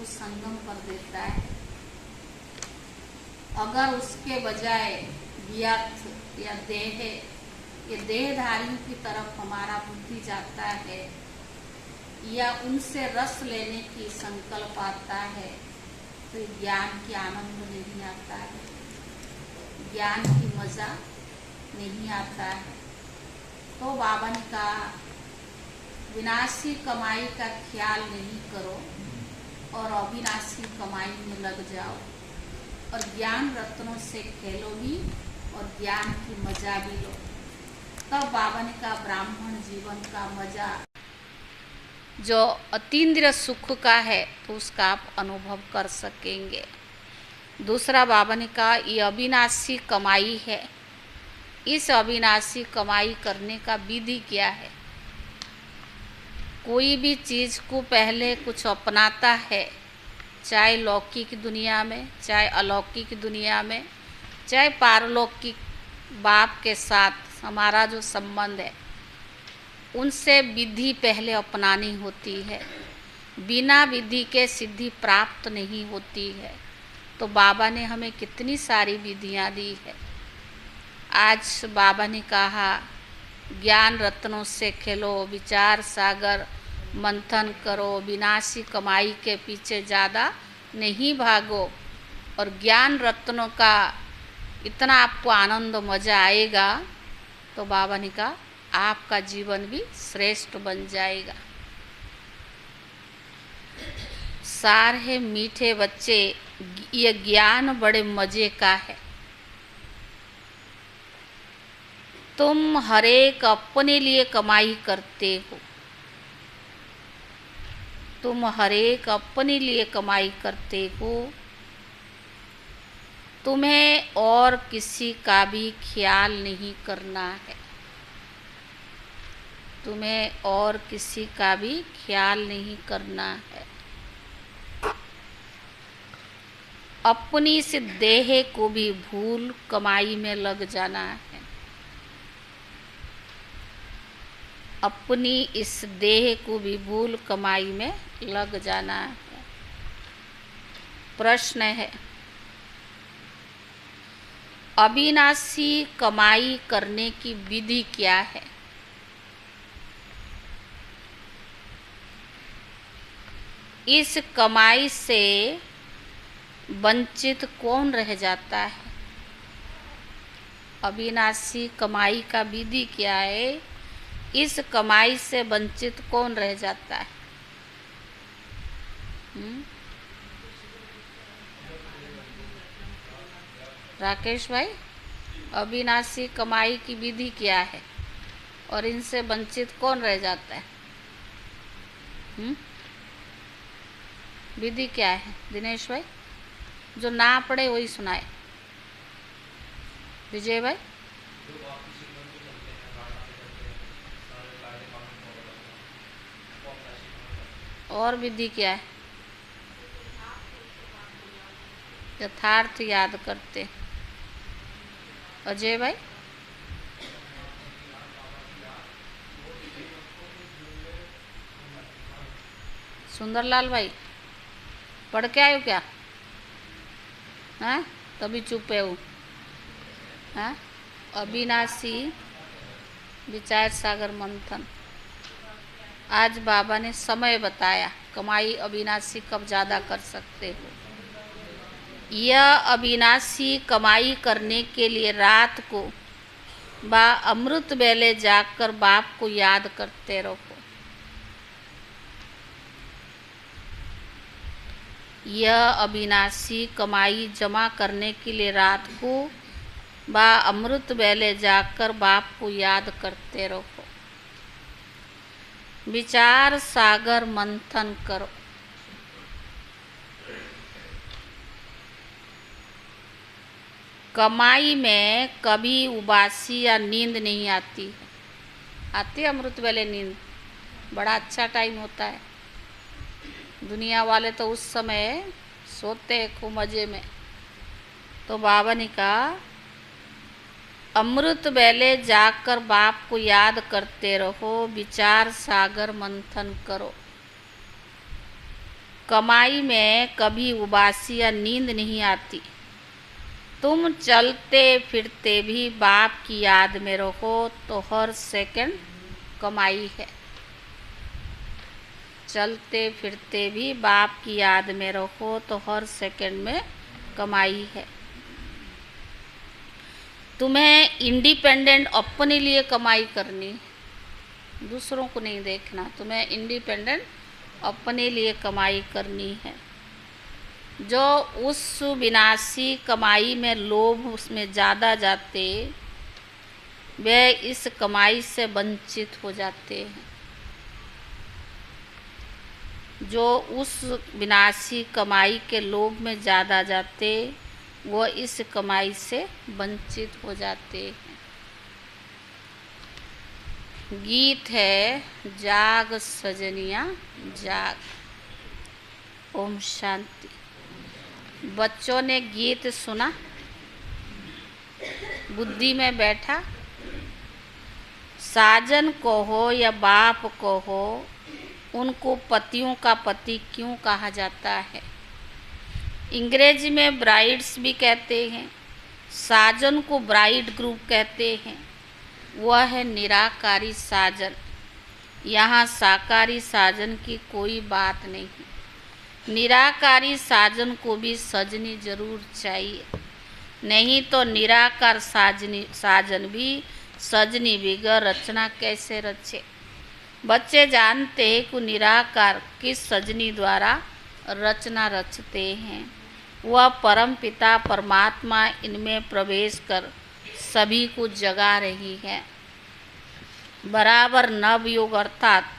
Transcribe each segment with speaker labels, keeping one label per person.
Speaker 1: को संगम कर देता है। अगर उसके बजाय व्यर्थ या देहधारियों की तरफ हमारा बुद्धि जाता है या उनसे रस लेने की संकल्प आता है तो ज्ञान की आनंद नहीं आता है, ज्ञान की मजा नहीं आता है। तो बाबा ने कहा विनाशी कमाई का ख्याल नहीं करो और अविनाशी कमाई में लग जाओ और ज्ञान रत्नों से खेलो भी और ज्ञान की मजा भी लो। तब बाबा ने कहा ब्राह्मण जीवन का मजा जो अतीन्द्रिय सुख का है तो उसका आप अनुभव कर सकेंगे। दूसरा बाबा ने कहा ये अविनाशी कमाई है, इस अविनाशी कमाई करने का विधि क्या है। कोई भी चीज़ को पहले कुछ अपनाता है, चाहे लौकिक दुनिया में, चाहे अलौकिक दुनिया में, चाहे पारलौकिक बाप के साथ हमारा जो संबंध है, उनसे विधि पहले अपनानी होती है। बिना विधि के सिद्धि प्राप्त नहीं होती है। तो बाबा ने हमें कितनी सारी विधियाँ दी है। आज बाबा ने कहा ज्ञान रत्नों से खेलो, विचार सागर मंथन करो, विनाशी कमाई के पीछे ज़्यादा नहीं भागो और ज्ञान रत्नों का इतना आपको आनंद मज़ा आएगा। तो बाबा ने कहा आपका जीवन भी श्रेष्ठ बन जाएगा। सार है मीठे बच्चे, ये ज्ञान बड़े मज़े का है। तुम हरेक अपने लिए कमाई करते हो, तुम हरेक अपने लिए कमाई करते हो, तुम्हें और किसी का भी ख्याल नहीं करना है, तुम्हें और किसी का भी ख्याल नहीं करना है। अपनी इस देह को भी भूल कमाई में लग जाना है, अपनी इस देह को भी भूल कमाई में लग जाना है। प्रश्न है अविनाशी कमाई करने की विधि क्या है। इस कमाई से वंचित कौन रह जाता है। अविनाशी कमाई का विधि क्या है, इस कमाई से वंचित कौन रह जाता है। राकेश भाई, अविनाशी कमाई की विधि क्या है और इनसे वंचित कौन रह जाता है। विधि क्या है दिनेश भाई, जो ना पढ़े वही सुनाए। विजय भाई, और विधि क्या है। यथार्थ याद करते। अजय भाई, सुंदरलाल भाई, पढ़ के आयो क्या। हाँ, तभी चुप है वो। हाँ, अविनाशी विचार सागर मंथन। आज बाबा ने समय बताया, कमाई अविनाशी कब ज़्यादा कर सकते हो। यह अविनाशी कमाई करने के लिए रात को अमृत वेले जाकर बाप को याद करते रहो। यह अविनाशी कमाई जमा करने के लिए रात को अमृत वेले जाकर बाप को याद करते रहो। विचार सागर मंथन करो। कमाई में कभी उबासी या नींद नहीं आती है। आती है अमृत वेले नींद, बड़ा अच्छा टाइम होता है। दुनिया वाले तो उस समय सोते हैं खूब मज़े में। तो बाबा ने कहा अमृत वेले जाकर बाप को याद करते रहो, विचार सागर मंथन करो। कमाई में कभी उबासी या नींद नहीं आती। तुम चलते फिरते भी बाप की याद में रहो तो हर सेकंड कमाई है। चलते फिरते भी बाप की याद में रहो तो हर सेकंड में कमाई है। तुम्हें इंडिपेंडेंट अपने लिए कमाई करनी, दूसरों को नहीं देखना। तुम्हें इंडिपेंडेंट अपने लिए कमाई करनी है। जो उस विनाशी कमाई में लोभ उसमें ज़्यादा जाते, वे इस कमाई से वंचित हो जाते हैं। जो उस विनाशी कमाई के लोभ में ज़्यादा जाते, वो इस कमाई से वंचित हो जाते हैं। गीत है जाग सजनिया जाग। ओम शांति। बच्चों ने गीत सुना, बुद्धि में बैठा। साजन को हो या बाप को हो, उनको पतियों का पति क्यों कहा जाता है? अंग्रेजी में ब्राइड्स भी कहते हैं। साजन को ब्राइड ग्रुप कहते हैं। वह है निराकारी साजन। यहाँ साकारी साजन की कोई बात नहीं। निराकारी साजन को भी सजनी जरूर चाहिए, नहीं तो निराकार साजन भी सजनी बिगर रचना कैसे रचे? बच्चे जानते हैं कि निराकार किस सजनी द्वारा रचना रचते हैं। वह परम पिता परमात्मा इनमें प्रवेश कर सभी को जगा रही है। बराबर नवयुग अर्थात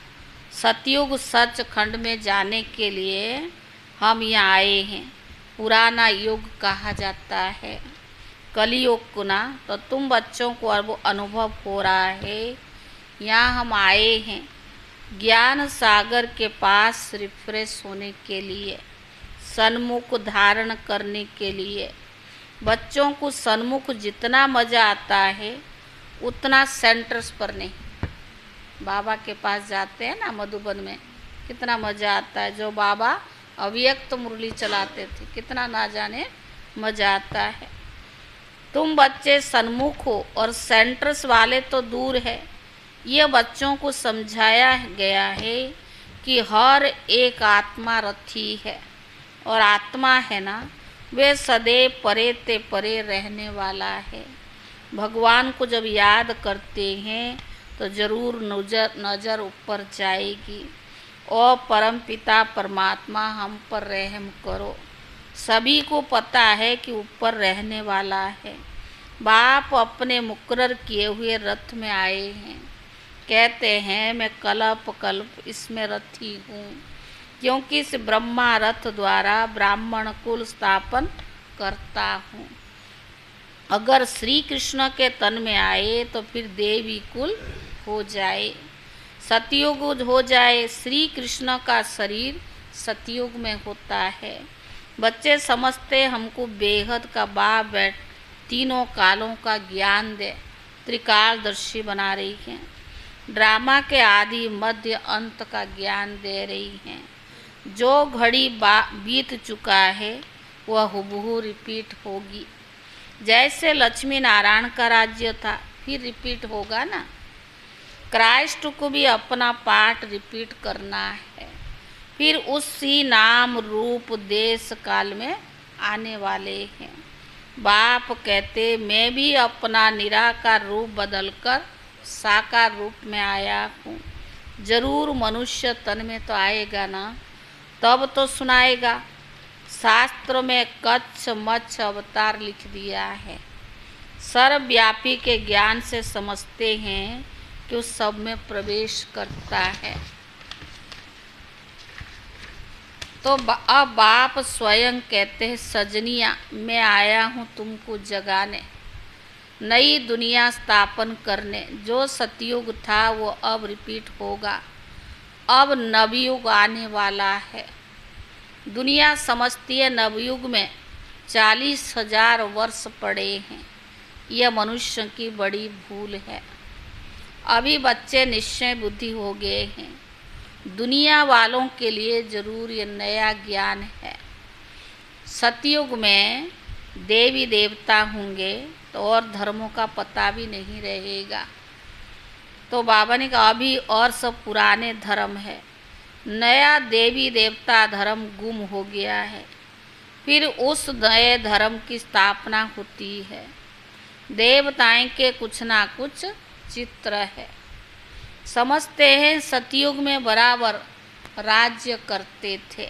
Speaker 1: सतयुग सचखंड में जाने के लिए हम यहाँ आए हैं। पुराना युग कहा जाता है कलियुग को ना, तो तुम बच्चों को अब अनुभव हो रहा है। यहाँ हम आए हैं ज्ञान सागर के पास रिफ्रेश होने के लिए, सन्मुख धारण करने के लिए। बच्चों को सन्मुख जितना मज़ा आता है उतना सेंटर्स पर नहीं। बाबा के पास जाते हैं ना मधुबन में, कितना मज़ा आता है। जो बाबा अव्यक्त मुरली चलाते थे, कितना ना जाने मज़ा आता है। तुम बच्चे सन्मुख हो और सेंटर्स वाले तो दूर है। ये बच्चों को समझाया गया है कि हर एक आत्मा रथी है, और आत्मा है ना, वे सदैव परे ते परे रहने वाला है। भगवान को जब याद करते हैं तो ज़रूर नज़र ऊपर जाएगी। ओ परम पिता परमात्मा हम पर रहम करो। सभी को पता है कि ऊपर रहने वाला है। बाप अपने मुकर्रर किए हुए रथ में आए हैं। कहते हैं मैं कल्प कल्प इसमें रथी हूँ, क्योंकि इस ब्रह्मा रथ द्वारा ब्राह्मण कुल स्थापन करता हूँ। अगर श्री कृष्ण के तन में आए तो फिर देवी कुल हो जाए, सतयुग हो जाए। श्री कृष्ण का शरीर सतयुग में होता है। बच्चे समझते हमको बेहद का बाप बैठ तीनों कालों का ज्ञान दे, त्रिकालदर्शी बना रही हैं। ड्रामा के आदि मध्य अंत का ज्ञान दे रही हैं। जो घड़ी बीत चुका है वह हुबहू रिपीट होगी। जैसे लक्ष्मी नारायण का राज्य था, फिर रिपीट होगा ना। क्राइस्ट को भी अपना पाठ रिपीट करना है, फिर उसी नाम रूप देश काल में आने वाले हैं। बाप कहते मैं भी अपना निराकार रूप बदलकर साकार रूप में आया हूँ। जरूर मनुष्य तन में तो आएगा ना, तब तो सुनाएगा। शास्त्र में कच्छ मच्छ अवतार लिख दिया है। सर्वव्यापी के ज्ञान से समझते हैं कि उस सब में प्रवेश करता है। तो अब बाप स्वयं कहते हैं सजनिया मैं आया हूँ तुमको जगाने, नई दुनिया स्थापन करने। जो सतयुग था वो अब रिपीट होगा। अब नवयुग आने वाला है। दुनिया समझती है नवयुग में 40,000 वर्ष पड़े हैं। यह मनुष्य की बड़ी भूल है। अभी बच्चे निश्चय बुद्धि हो गए हैं। दुनिया वालों के लिए जरूर ये नया ज्ञान है। सतयुग में देवी देवता होंगे तो और धर्मों का पता भी नहीं रहेगा। तो बाबा ने कहा अभी और सब पुराने धर्म है, नया देवी देवता धर्म गुम हो गया है, फिर उस नए धर्म की स्थापना होती है। देवताएं के कुछ ना कुछ चित्र है। समझते हैं सतयुग में बराबर राज्य करते थे।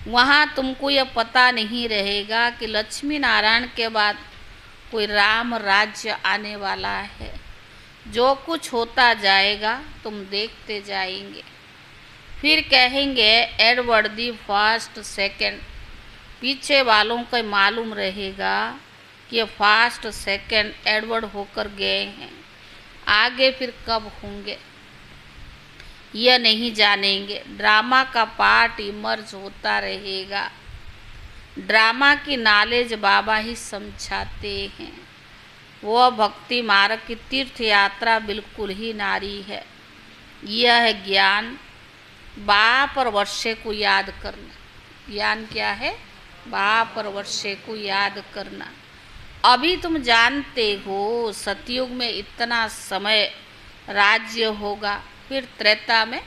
Speaker 1: वहाँ तुमको यह पता नहीं रहेगा कि लक्ष्मी नारायण के बाद कोई राम राज्य आने वाला है। जो कुछ होता जाएगा तुम देखते जाएंगे। फिर कहेंगे एडवर्ड दी फर्स्ट सेकंड। पीछे वालों को मालूम रहेगा कि फर्स्ट सेकंड एडवर्ड होकर गए हैं, आगे फिर कब होंगे यह नहीं जानेंगे। ड्रामा का पार्ट इमर्ज होता रहेगा। ड्रामा की नॉलेज बाबा ही समझाते हैं। वह भक्ति मार्ग की तीर्थ यात्रा बिल्कुल ही नारी है। यह ज्ञान बाप और वर्षे को याद करना। ज्ञान क्या है? बाप और वर्षे को याद करना। अभी तुम जानते हो सतयुग में इतना समय राज्य होगा, फिर त्रेता में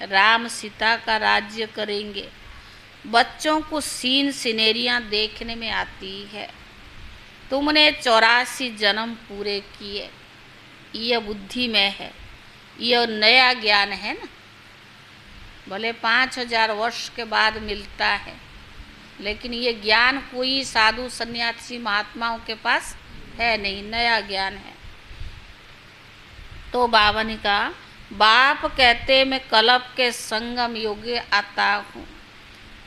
Speaker 1: राम सीता का राज्य करेंगे। बच्चों को सीन सिनेरियाँ देखने में आती है। तुमने 84 जन्म पूरे किए, यह बुद्धि में है, यह नया ज्ञान है ना। भले 5000 वर्ष के बाद मिलता है, लेकिन ये ज्ञान कोई साधु सन्यासी महात्माओं के पास है नहीं, नया ज्ञान है। तो बाबा ने कहा बाप कहते मैं कल्प के संगम योगे आता हूँ।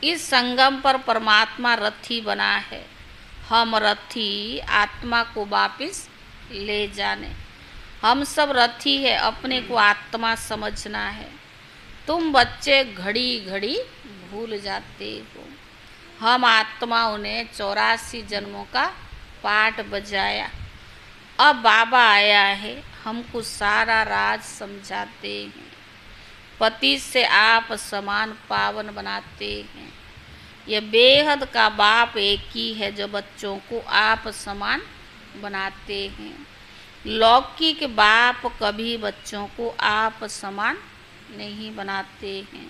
Speaker 1: इस संगम पर परमात्मा रथी बना है, हम रथी आत्मा को वापिस ले जाने। हम सब रथी है, अपने को आत्मा समझना है। तुम बच्चे घड़ी घड़ी भूल जाते हो। हम आत्माओं ने 84 जन्मों का पाठ बजाया। अब बाबा आया है, हमको सारा राज समझाते हैं। पति से आप समान पावन बनाते हैं। यह बेहद का बाप एक ही है जो बच्चों को आप समान बनाते हैं। लौकिक बाप कभी बच्चों को आप समान नहीं बनाते हैं।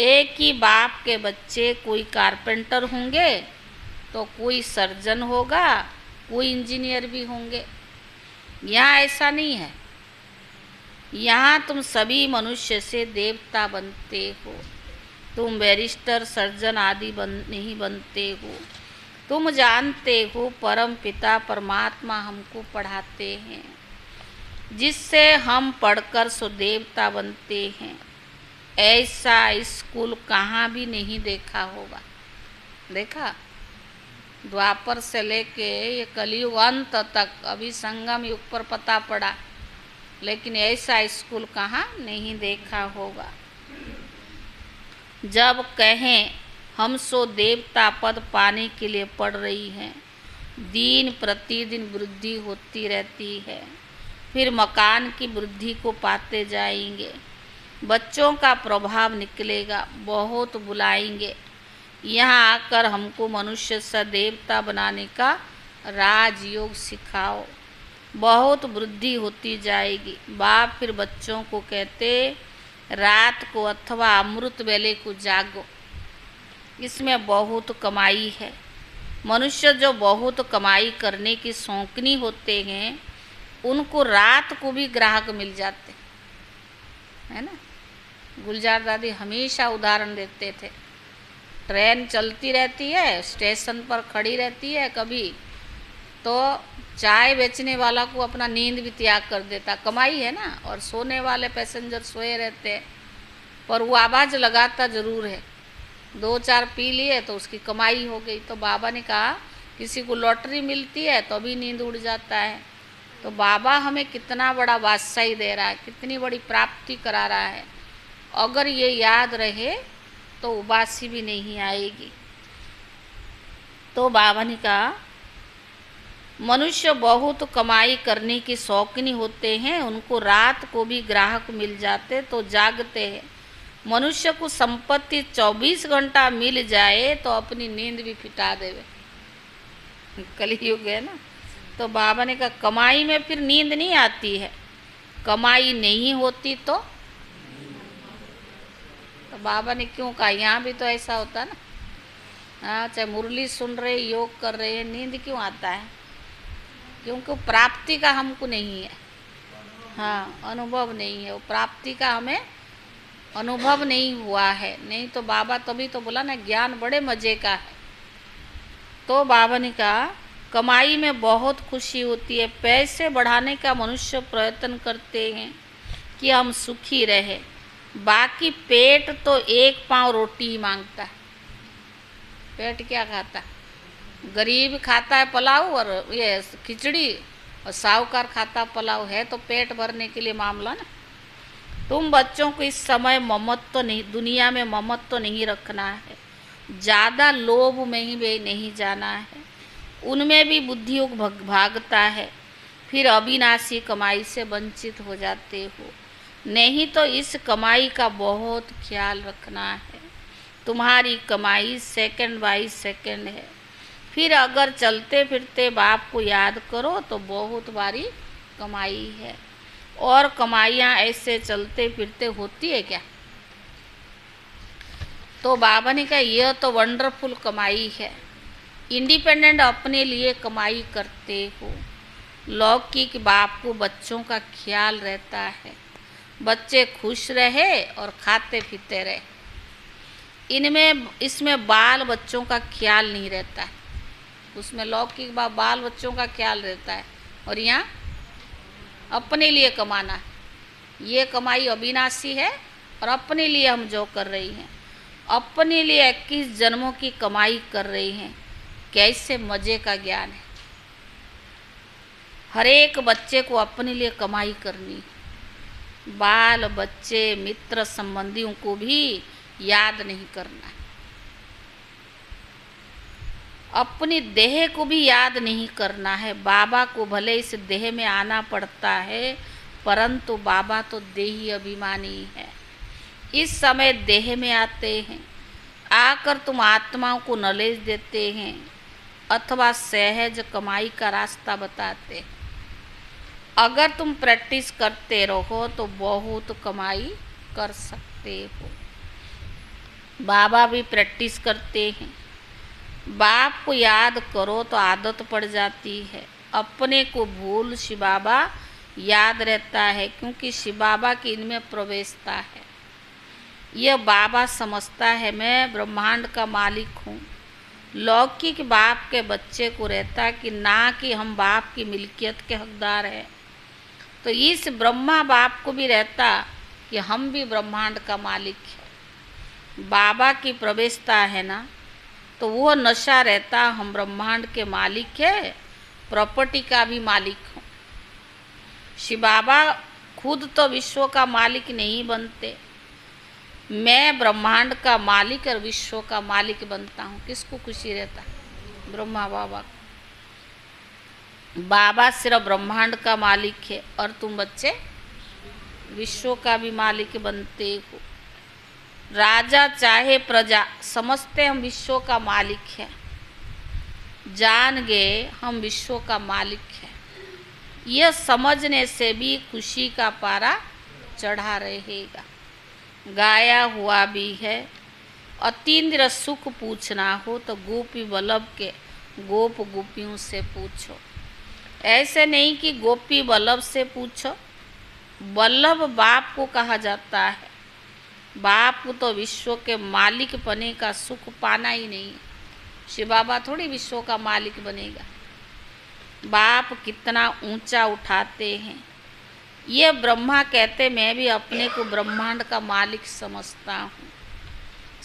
Speaker 1: एक ही बाप के बच्चे कोई कारपेंटर होंगे तो कोई सर्जन होगा, कोई इंजीनियर भी होंगे। यहाँ ऐसा नहीं है। यहाँ तुम सभी मनुष्य से देवता बनते हो। तुम बैरिस्टर सर्जन आदि नहीं बनते हो। तुम जानते हो परम पिता परमात्मा हमको पढ़ाते हैं, जिससे हम पढ़कर सो देवता बनते हैं। ऐसा स्कूल कहाँ भी नहीं देखा होगा। देखा? द्वापर से लेके ये कलयुग अंत तक अभी संगम युग पर पता पड़ा, लेकिन ऐसा स्कूल कहाँ नहीं देखा होगा। जब कहें हम सो देवता पद पाने के लिए पढ़ रही हैं, दिन प्रतिदिन वृद्धि होती रहती है। फिर मकान की वृद्धि को पाते जाएंगे। बच्चों का प्रभाव निकलेगा, बहुत बुलाएंगे। यहाँ आकर हमको मनुष्य से देवता बनाने का राजयोग सिखाओ। बहुत वृद्धि होती जाएगी। बाप फिर बच्चों को कहते रात को अथवा अमृत वेले को जागो, इसमें बहुत कमाई है। मनुष्य जो बहुत कमाई करने की शौकीनी होते हैं, उनको रात को भी ग्राहक मिल जाते है ना। गुलजार दादी हमेशा उदाहरण देते थे। ट्रेन चलती रहती है, स्टेशन पर खड़ी रहती है, कभी तो चाय बेचने वाला को अपना नींद भी त्याग कर देता, कमाई है ना। और सोने वाले पैसेंजर सोए रहते हैं, पर वो आवाज़ लगाता ज़रूर है। 2-4 पी लिए तो उसकी कमाई हो गई। तो बाबा ने कहा किसी को लॉटरी मिलती है तो भी नींद उड़ जाता है। तो बाबा हमें कितना बड़ा बादशाही दे रहा है, कितनी बड़ी प्राप्ति करा रहा है। अगर ये याद रहे तो उबासी भी नहीं आएगी। तो बाबा ने कहा मनुष्य बहुत कमाई करने की शौकीन होते हैं, उनको रात को भी ग्राहक मिल जाते तो जागते हैं। मनुष्य को संपत्ति 24 घंटा मिल जाए तो अपनी नींद भी फिटा देवे। कलयुग है ना। तो बाबा ने कहा कमाई में फिर नींद नहीं आती है, कमाई नहीं होती तो बाबा ने क्यों कहा, यहाँ भी तो ऐसा होता है ना। हाँ, चाहे मुरली सुन रहे, योग कर रहे हैं, नींद क्यों आता है? क्योंकि प्राप्ति का हमको नहीं है। हाँ, अनुभव नहीं है, वो प्राप्ति का हमें अनुभव नहीं हुआ है। नहीं तो बाबा तभी तो बोला ना ज्ञान बड़े मजे का है। तो बाबा ने कहा कमाई में बहुत खुशी होती है, पैसे बढ़ाने का मनुष्य प्रयत्न करते हैं कि हम सुखी रहे, बाकी पेट तो एक पाँव रोटी ही मांगता है। पेट क्या खाता है? गरीब खाता है पुलाव और ये खिचड़ी, और साहूकार खाता पुलाव। है तो पेट भरने के लिए मामला ना। तुम बच्चों को इस समय ममत्व नहीं, दुनिया में ममत्व नहीं रखना है, ज़्यादा लोभ में ही वे नहीं जाना है, उनमें भी बुद्धियोग भागता है, फिर अविनाशी कमाई से वंचित हो जाते हो। नहीं तो इस कमाई का बहुत ख्याल रखना है। तुम्हारी कमाई सेकंड बाई सेकंड है। फिर अगर चलते फिरते बाप को याद करो तो बहुत भारी कमाई है। और कमाइयाँ ऐसे चलते फिरते होती है क्या? तो बाबा ने कहा यह तो वंडरफुल कमाई है। इंडिपेंडेंट अपने लिए कमाई करते हो। लौकिक बाप को बच्चों का ख्याल रहता है, बच्चे खुश रहे और खाते पीते रहे। इसमें बाल बच्चों का ख्याल नहीं रहता है। उसमें लौकिक बाल बच्चों का ख्याल रहता है, और यहाँ अपने लिए कमाना है। ये कमाई अविनाशी है और अपने लिए हम जो कर रही हैं, अपने लिए 21 जन्मों की कमाई कर रही हैं। कैसे मज़े का ज्ञान है। हर एक बच्चे को अपने लिए कमाई करनी। बाल बच्चे मित्र संबंधियों को भी याद नहीं करना है, अपनी देह को भी याद नहीं करना है। बाबा को भले इस देह में आना पड़ता है, परंतु बाबा तो देही अभिमानी है। इस समय देह में आते हैं, आकर तुम आत्माओं को नॉलेज देते हैं अथवा सहज कमाई का रास्ता बताते हैं। अगर तुम प्रैक्टिस करते रहो तो बहुत कमाई कर सकते हो। बाबा भी प्रैक्टिस करते हैं। बाप को याद करो तो आदत पड़ जाती है। अपने को भूल शिव बाबा याद रहता है, क्योंकि शिव बाबा की इनमें प्रवेशता है। यह बाबा समझता है मैं ब्रह्मांड का मालिक हूँ। लौकिक बाप के बच्चे को रहता कि ना कि हम बाप की मिल्कियत के हकदार हैं। तो इस ब्रह्मा बाप को भी रहता कि हम भी ब्रह्मांड का मालिक हैं। बाबा की प्रवेशता है ना, तो वो नशा रहता हम ब्रह्मांड के मालिक है, प्रॉपर्टी का भी मालिक हूँ। शिव बाबा खुद तो विश्व का मालिक नहीं बनते, मैं ब्रह्मांड का मालिक और विश्व का मालिक बनता हूँ। किसको खुशी रहता? ब्रह्मा बाबा। बाबा सिर्फ ब्रह्मांड का मालिक है और तुम बच्चे विश्व का भी मालिक बनते हो। राजा चाहे प्रजा, समझते हम विश्व का मालिक है, जान गए हम विश्व का मालिक है। यह समझने से भी खुशी का पारा चढ़ा रहेगा। गाया हुआ भी है, अतीन्द्र सुख पूछना हो तो गोपी वल्लभ के गोप गोपियों से पूछो। ऐसे नहीं कि गोपी वल्लभ से पूछो। वल्लभ बाप को कहा जाता है। बाप को तो विश्व के मालिक बने का सुख पाना ही नहीं। शिव बाबा थोड़ी विश्व का मालिक बनेगा। बाप कितना ऊंचा उठाते हैं। ये ब्रह्मा कहते मैं भी अपने को ब्रह्मांड का मालिक समझता हूँ।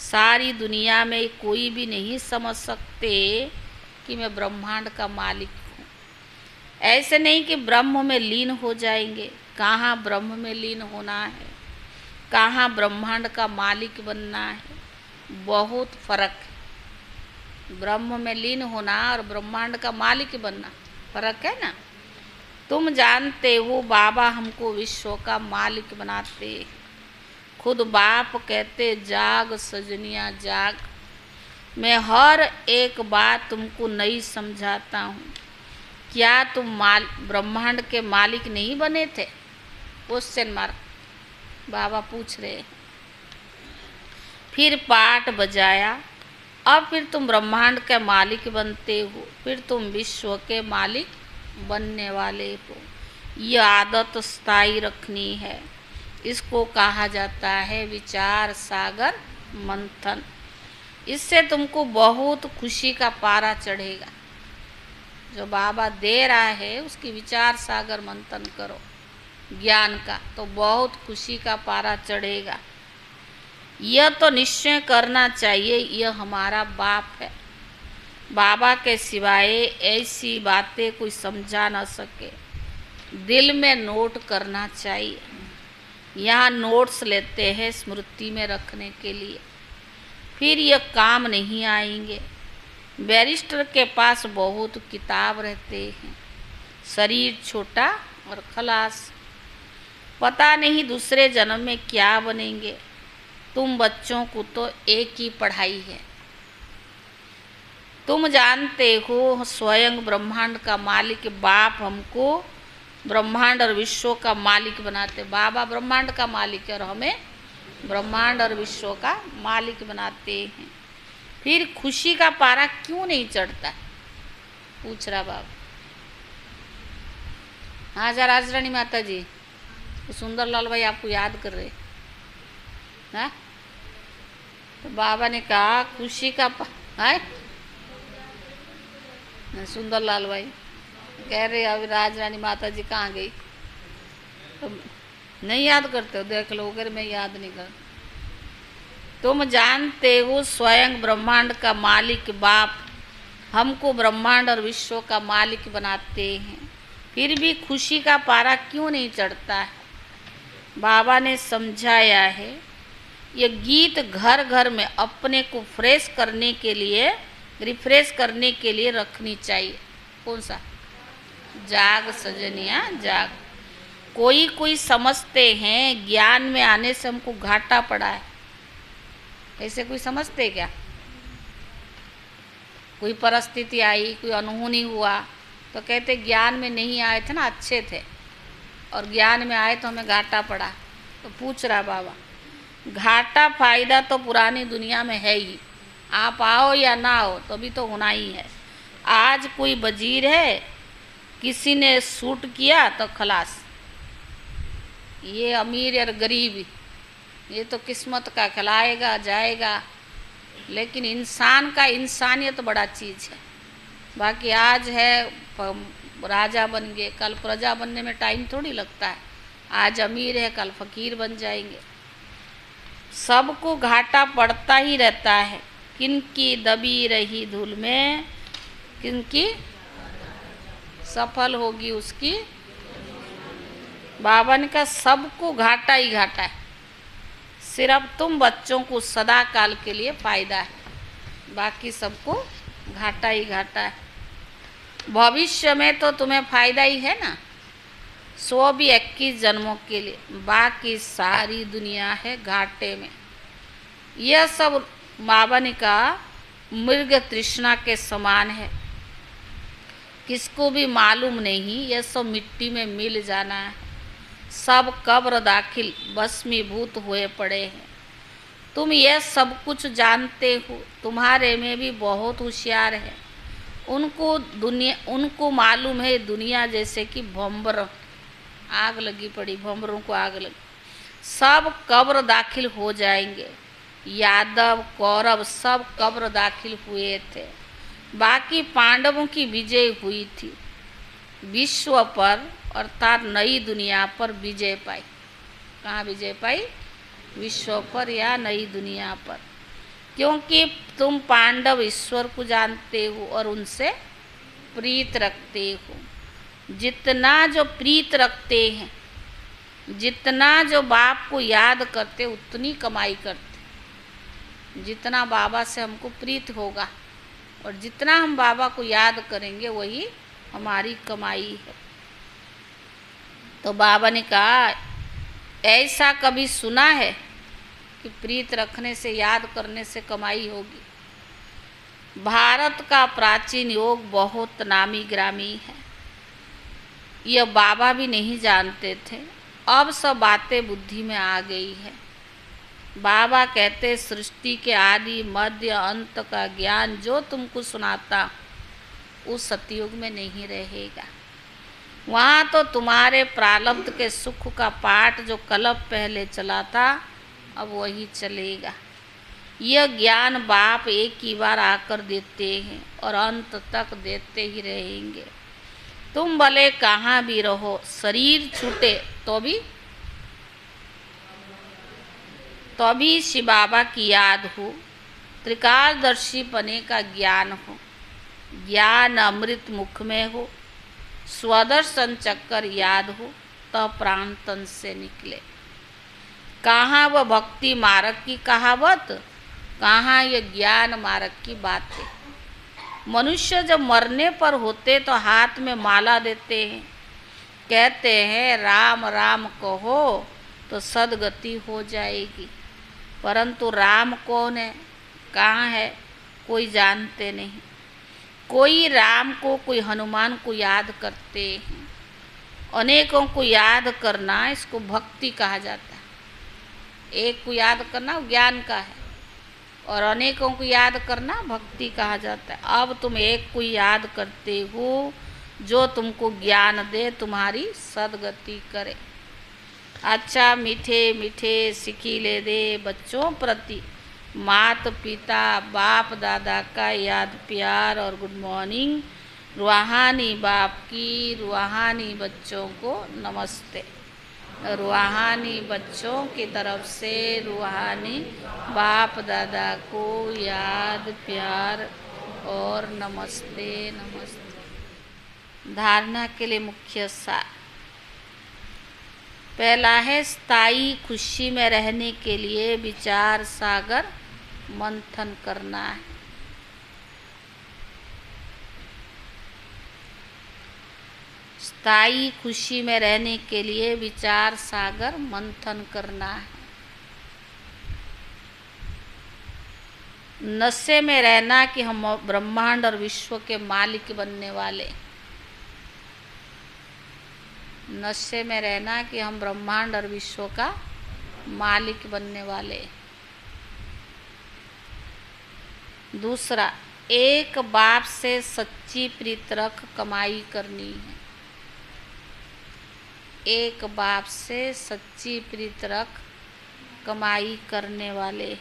Speaker 1: सारी दुनिया में कोई भी नहीं समझ सकते कि मैं ब्रह्मांड का मालिक हूँ। ऐसे नहीं कि ब्रह्म में लीन हो जाएंगे। कहाँ ब्रह्म में लीन होना है, कहाँ ब्रह्मांड का मालिक बनना है, बहुत फर्क है। ब्रह्म में लीन होना और ब्रह्मांड का मालिक बनना फर्क है ना। तुम जानते हो बाबा हमको विश्व का मालिक बनाते, खुद बाप कहते जाग सजनिया जाग। मैं हर एक बात तुमको नहीं समझाता हूँ। क्या तुम ब्रह्मांड के मालिक नहीं बने थे? क्वेश्चन मार्क बाबा पूछ रहे हैं। फिर पाठ बजाया, अब फिर तुम ब्रह्मांड के मालिक बनते हो, फिर तुम विश्व के मालिक बनने वाले हो। यह आदत स्थायी रखनी है। इसको कहा जाता है विचार सागर मंथन। इससे तुमको बहुत खुशी का पारा चढ़ेगा। जो बाबा दे रहा है उसकी विचार सागर मंथन करो ज्ञान का, तो बहुत खुशी का पारा चढ़ेगा। यह तो निश्चय करना चाहिए, यह हमारा बाप है। बाबा के सिवाय ऐसी बातें कोई समझा न सके। दिल में नोट करना चाहिए। यहाँ नोट्स लेते हैं स्मृति में रखने के लिए, फिर यह काम नहीं आएंगे। बैरिस्टर के पास बहुत किताब रहते हैं, शरीर छोटा और खलास। पता नहीं दूसरे जन्म में क्या बनेंगे। तुम बच्चों को तो एक ही पढ़ाई है। तुम जानते हो स्वयं ब्रह्मांड का मालिक बाप हमको ब्रह्मांड और विश्व का मालिक बनाते। बाबा ब्रह्मांड का मालिक है और हमें ब्रह्मांड और विश्व का मालिक बनाते हैं। फिर खुशी का पारा क्यों नहीं चढ़ता, पूछ रहा बाबा। हाँ जा राजरानी माता जी, तो सुंदरलाल भाई आपको याद कर रहे हैं। तो बाबा ने कहा खुशी का है। सुंदरलाल भाई कह रहे अभी राजरानी माता जी कहाँ गई, तो नहीं याद करते हो, देख लो अगर मैं याद नहीं करता। तुम जानते हो स्वयं ब्रह्मांड का मालिक बाप हमको ब्रह्मांड और विश्व का मालिक बनाते हैं, फिर भी खुशी का पारा क्यों नहीं चढ़ता है। बाबा ने समझाया है ये गीत घर घर में अपने को फ्रेश करने के लिए, रिफ्रेश करने के लिए रखनी चाहिए। कौन सा? जाग सजनिया जाग। कोई समझते हैं ज्ञान में आने से हमको घाटा पड़ा है। ऐसे कोई समझते क्या? कोई परिस्थिति आई, कोई अनहोनी हुआ तो कहते ज्ञान में नहीं आए थे ना, अच्छे थे, और ज्ञान में आए तो हमें घाटा पड़ा। तो पूछ रहा बाबा, घाटा फायदा तो पुरानी दुनिया में है ही, आप आओ या ना आओ तो भी तो होना ही है। आज कोई वजीर है, किसी ने शूट किया तो खलास। ये अमीर या गरीब ये तो किस्मत का खिलाएगा जाएगा, लेकिन इंसान का इंसानियत बड़ा चीज़ है। बाकी आज है राजा बन गए, कल प्रजा बनने में टाइम थोड़ी लगता है। आज अमीर है कल फकीर बन जाएंगे। सबको घाटा पड़ता ही रहता है। किनकी दबी रही धूल में, किनकी सफल होगी उसकी। बाबा ने कहा सबको घाटा ही घाटा है, सिर्फ तुम बच्चों को सदा काल के लिए फायदा है, बाकी सबको घाटा ही घाटा है। भविष्य में तो तुम्हें फायदा ही है ना, 100 भी 21 जन्मों के लिए, बाकी सारी दुनिया है घाटे में। यह सब बाबा ने कहा मृग तृष्णा के समान है, किसको भी मालूम नहीं यह सब मिट्टी में मिल जाना है। सब कब्र दाखिल भस्मीभूत हुए पड़े हैं। तुम यह सब कुछ जानते हो, तुम्हारे में भी बहुत होशियार है। उनको मालूम है दुनिया जैसे कि भंवर, आग लगी पड़ी, भंवरों को आग लगी, सब कब्र दाखिल हो जाएंगे। यादव कौरव सब कब्र दाखिल हुए थे, बाकी पांडवों की विजय हुई थी। विश्व पर अर्थात नई दुनिया पर विजय पाई। कहाँ विजय पाई? विश्व पर या नई दुनिया पर, क्योंकि तुम पांडव ईश्वर को जानते हो और उनसे प्रीत रखते हो। जितना जो प्रीत रखते हैं, जितना जो बाप को याद करते, उतनी कमाई करते। जितना बाबा से हमको प्रीत होगा और जितना हम बाबा को याद करेंगे वही हमारी कमाई है। तो बाबा ने कहा, ऐसा कभी सुना है कि प्रीत रखने से, याद करने से कमाई होगी? भारत का प्राचीन योग बहुत नामी ग्रामी है। यह बाबा भी नहीं जानते थे, अब सब बातें बुद्धि में आ गई है। बाबा कहते, सृष्टि के आदि मध्य अंत का ज्ञान जो तुमको सुनाता उस सतयुग में नहीं रहेगा। वहाँ तो तुम्हारे प्रारब्ध के सुख का पाठ जो कल्प पहले चला था, अब वही चलेगा। यह ज्ञान बाप एक ही बार आकर देते हैं और अंत तक देते ही रहेंगे। तुम भले कहाँ भी रहो, शरीर छूटे तो भी शिव बाबा की याद हो, त्रिकालदर्शी पने का ज्ञान हो, ज्ञान अमृत मुख में हो, स्वदर्शन चक्कर याद हो, तब प्राण तन से निकले। कहाँ वह भक्ति मार्ग की कहावत, कहाँ ये ज्ञान मार्ग की बातें। मनुष्य जब मरने पर होते तो हाथ में माला देते हैं, कहते हैं राम राम कहो तो सदगति हो जाएगी। परंतु राम कौन है, कहाँ है, कोई जानते नहीं। कोई राम को, कोई हनुमान को याद करते हैं। अनेकों को याद करना, इसको भक्ति कहा जाता है। एक को याद करना ज्ञान का है और अनेकों को याद करना भक्ति कहा जाता है। अब तुम एक को याद करते हो जो तुमको ज्ञान दे, तुम्हारी सदगति करे। अच्छा मीठे मीठे सिखिले दे बच्चों प्रति मात पिता बाप दादा का याद प्यार और गुड मॉर्निंग। रूहानी बाप की, रूहानी बच्चों को नमस्ते। रूहानी बच्चों की तरफ से रूहानी बाप दादा को याद प्यार और नमस्ते नमस्ते। धारणा के लिए मुख्य सार। पहला है, स्थायी खुशी में रहने के लिए विचार सागर मंथन करना है। स्थायी खुशी में रहने के लिए विचार सागर मंथन करना है। नशे में रहना कि हम ब्रह्मांड और विश्व के मालिक बनने वाले। नशे में रहना कि हम ब्रह्मांड और विश्व का मालिक बनने वाले। दूसरा, एक बाप से सच्ची प्रीत रख कमाई करनी है। एक बाप से सच्ची प्रीत रख कमाई करने वाले।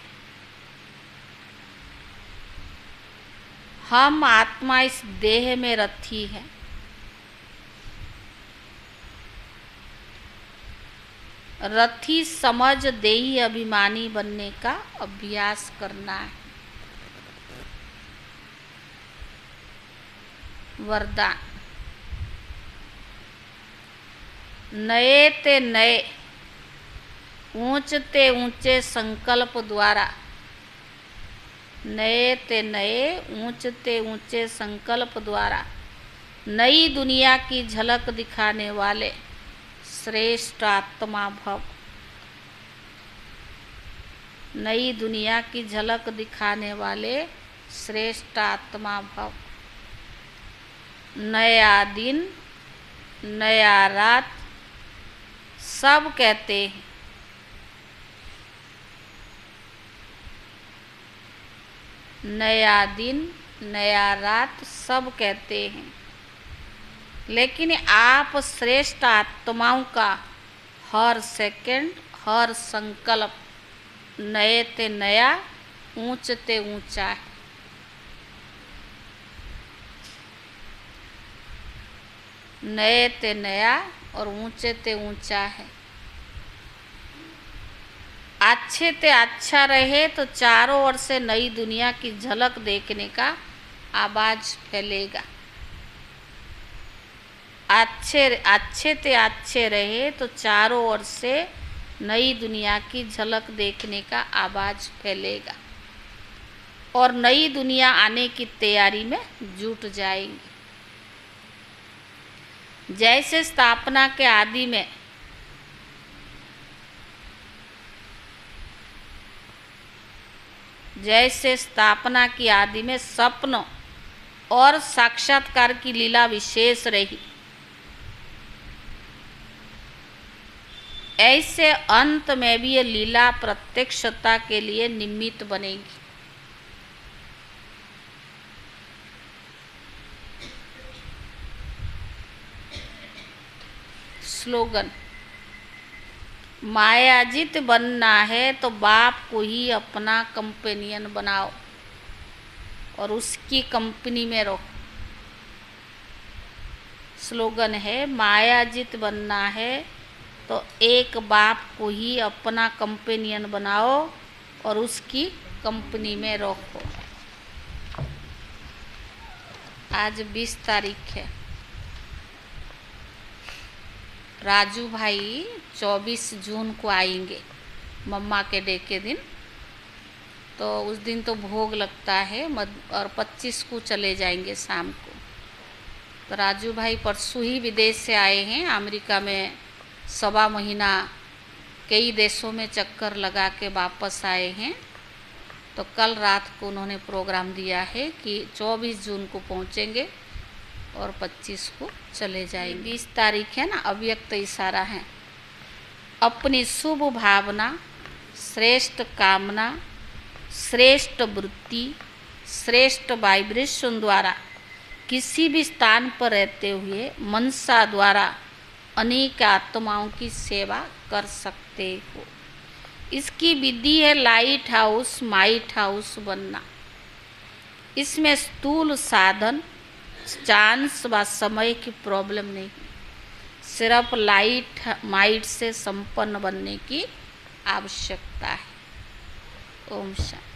Speaker 1: हम आत्मा इस देह में रथी है। रथी समझ देही अभिमानी बनने का अभ्यास करना है। वरदान। नए ते नए ऊंचते ऊंचे संकल्प द्वारा, नए ते नए ऊंचते ऊंचे संकल्प द्वारा नई दुनिया की झलक दिखाने वाले श्रेष्ठ आत्मा भव। नई दुनिया की झलक दिखाने वाले श्रेष्ठ आत्मा भव। नया दिन, नया रात सब कहते हैं। नया दिन, नया रात सब कहते हैं, लेकिन आप श्रेष्ठ आत्माओं का हर सेकंड, हर संकल्प नए ते नया, ऊंचते ऊंचा है। नए ते नया और ऊंचे ते ऊंचा है। अच्छे ते अच्छा रहे तो चारों ओर से नई दुनिया की झलक देखने का आवाज फैलेगा। अच्छे ते अच्छे रहे तो चारों ओर से नई दुनिया की झलक देखने का आवाज फैलेगा और नई दुनिया आने की तैयारी में जुट जाएंगे। जैसे स्थापना के आदि में जैसे स्थापना की आदि में स्वप्न और साक्षात्कार की लीला विशेष रही, ऐसे अंत में भी ये लीला प्रत्यक्षता के लिए निमित्त बनेगी। स्लोगन: मायाजित बनना है तो बाप को ही अपना कंपेनियन बनाओ और उसकी कंपनी में रहो। स्लोगन है, मायाजित बनना है तो एक बाप को ही अपना कंपेनियन बनाओ और उसकी कंपनी में रखो। आज 20 तारीख है। राजू भाई 24 जून को आएंगे मम्मा के डे के दिन, तो उस दिन तो भोग लगता है और 25 को चले जाएंगे शाम को। तो राजू भाई परसों ही विदेश से आए हैं, अमेरिका में 1.25 महीना कई देशों में चक्कर लगा के वापस आए हैं। तो कल रात को उन्होंने प्रोग्राम दिया है कि 24 जून को पहुंचेंगे और 25 को चले जाएंगे। 20 तारीख है ना, अव्यक्त इशारा है। अपनी शुभ भावना, श्रेष्ठ कामना, श्रेष्ठ वृत्ति, श्रेष्ठ वाइब्रेशन द्वारा किसी भी स्थान पर रहते हुए मनसा द्वारा अनेक आत्माओं की सेवा कर सकते हो। इसकी विधि है लाइट हाउस, माइट हाउस बनना। इसमें स्थूल साधन, चांस व समय की प्रॉब्लम नहीं, सिर्फ लाइट माइट से संपन्न बनने की आवश्यकता है। ओम शांति।